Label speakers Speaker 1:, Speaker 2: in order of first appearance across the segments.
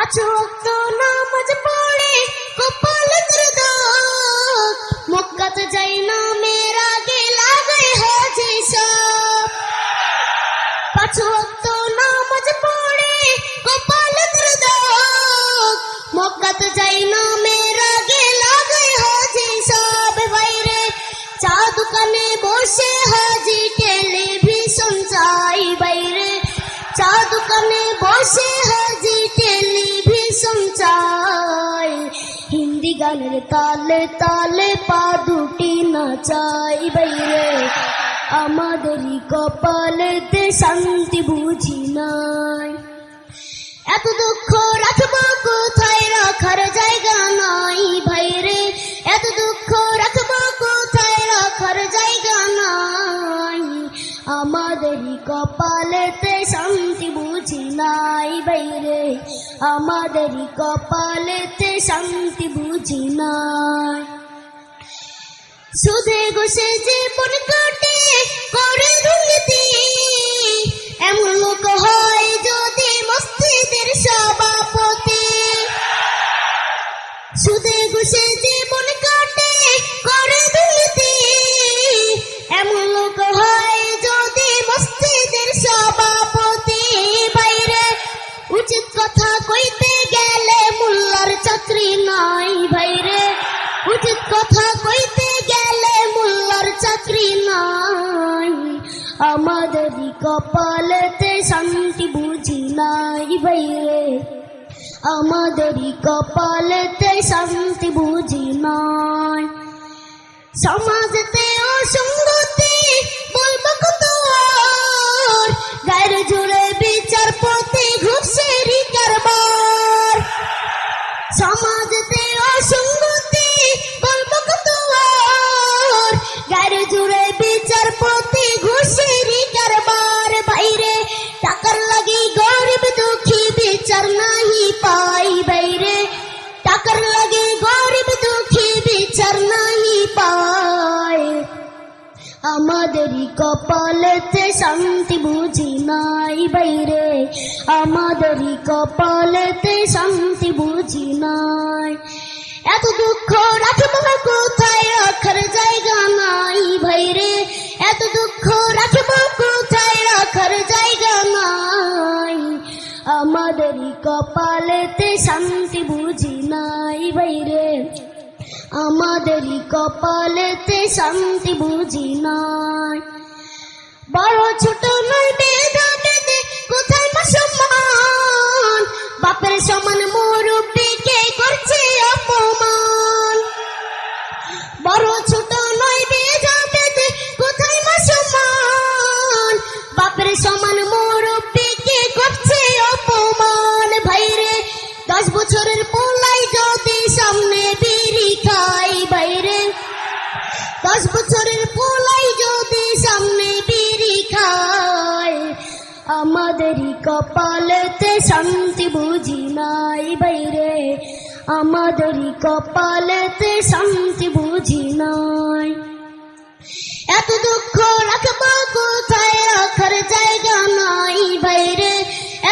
Speaker 1: পাঁচ ওয়াক্ত নামাজ পড়ে কপাল দুর্দক, মক্কাতে যাই না মেয়ের আগে লাগাই হাজি সব। পাঁচ ওয়াক্ত নামাজ পড়ে কপাল দুর্দক, মক্কাতে যাই না মেয়ের আগে লাগাই হাজি সব। বাইরে চা দোকানে বসে হাজি টেলিভিশন চাই, বাইরে চা দোকানে বসে হাজি টেলিভিশন চাই। হিন্দি গানের তালে তালে পা দুটি নাচাই, বাইরে আমাদেরই কপালেতে শান্তি বুঝি নাই। এত দুঃখ রাখবো কোথায়, রাখার জায়গা নাই ভাইরে, এত দুঃখ রাখবো কোথায়, রাখার জায়গা নাই। আমাদেরই কপালেতে শান্তি বুঝি নাই বাইরে, আমাদেরই কপালেতে শান্তি বুঝি নাই। সুদে ঘুষে জীবন কাটে করে দুর্নীতি, এমন লোক হয় যদি মসজিদের সভাপতি। সুদে ঘুষে জীবন কাটে করে দুর্নীতি, এমন লোক হয় যদি মসজিদের সভাপতি। বাইরে উচিত কথা কইতে গেলে মোল্লার চাকরি নাই, বাইরে উচিত কথা কইতে গেলে মোল্লার চাকরি নাই। আমাদেরই কপালেতে শান্তি বুঝি নাই বাইরে, আমাদেরই কপালেতে শান্তি বুঝি নাই। সমাজেতে অসঙ্গতি বলবো কত আর, গায়ের জুড়ে বিচারপতি ঘুষেরই কারবার। সমাজেতে অসঙ্গতি বলবো কত আর, গায়ের জুড়ে বিচারপতি ঘুষেরই কারবার। বাইরে টাকার লাগি গরিব দুঃখী বিচার নাহি পাই, বাইরে টাকার লাগে গরিব দুঃখী বিচার নাহি পাই। আমাদেরই কপালেতে শান্তি বুঝি নাই বাইরে, আমাদেরই কপালেতে শান্তি বুঝি নাই। এত দুঃখ রাখবো কোথায়, রাখার জায়গা নাই ভাইরে, এত দুঃখ রাখবো কোথায়, রাখার জায়গা নাই। আমাদেরই কপালেতে শান্তি বুঝি নাই বাইরে, আমাদেরই কপালেতে শান্তি বুঝি নাই। বড় ছোট নয় ভেদা ভেদে কোথায় মা সম্মান, বাপের সমান মুরব্বিকে করছে অপমান। বড় ছোট নয় ভেদা ভেদে কোথায় মা সম্মান, বাপের সমান মুরব্বিকে করছে অপমান। ভাইরে 10 বছরের পোলাই যদি সামনে বিড়ি খাই, বাইরে 10 বছরের পোলাই যদি সামনে বিড়ি খাই। আমাদেরই কপালেতে শান্তি বুঝি নাই বাইরে, আমাদেরই কপালেতে শান্তি বুঝি নাই। এত দুঃখ রাখবো কোথায়, রাখার জায়গা নাই বাইরে,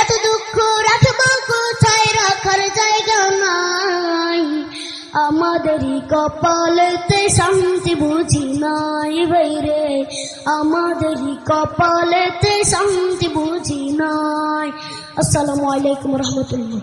Speaker 1: এত দুঃখ রাখবো কোথায়, রাখার জায়গা নাই। আমাদেরই কপালেতে শান্তি বুঝি নাই বাইরে, আমাদেরই কপালেতে শান্তি বুঝি নাই। আসসালামু আলাইকুম রহমতুল্লাহ।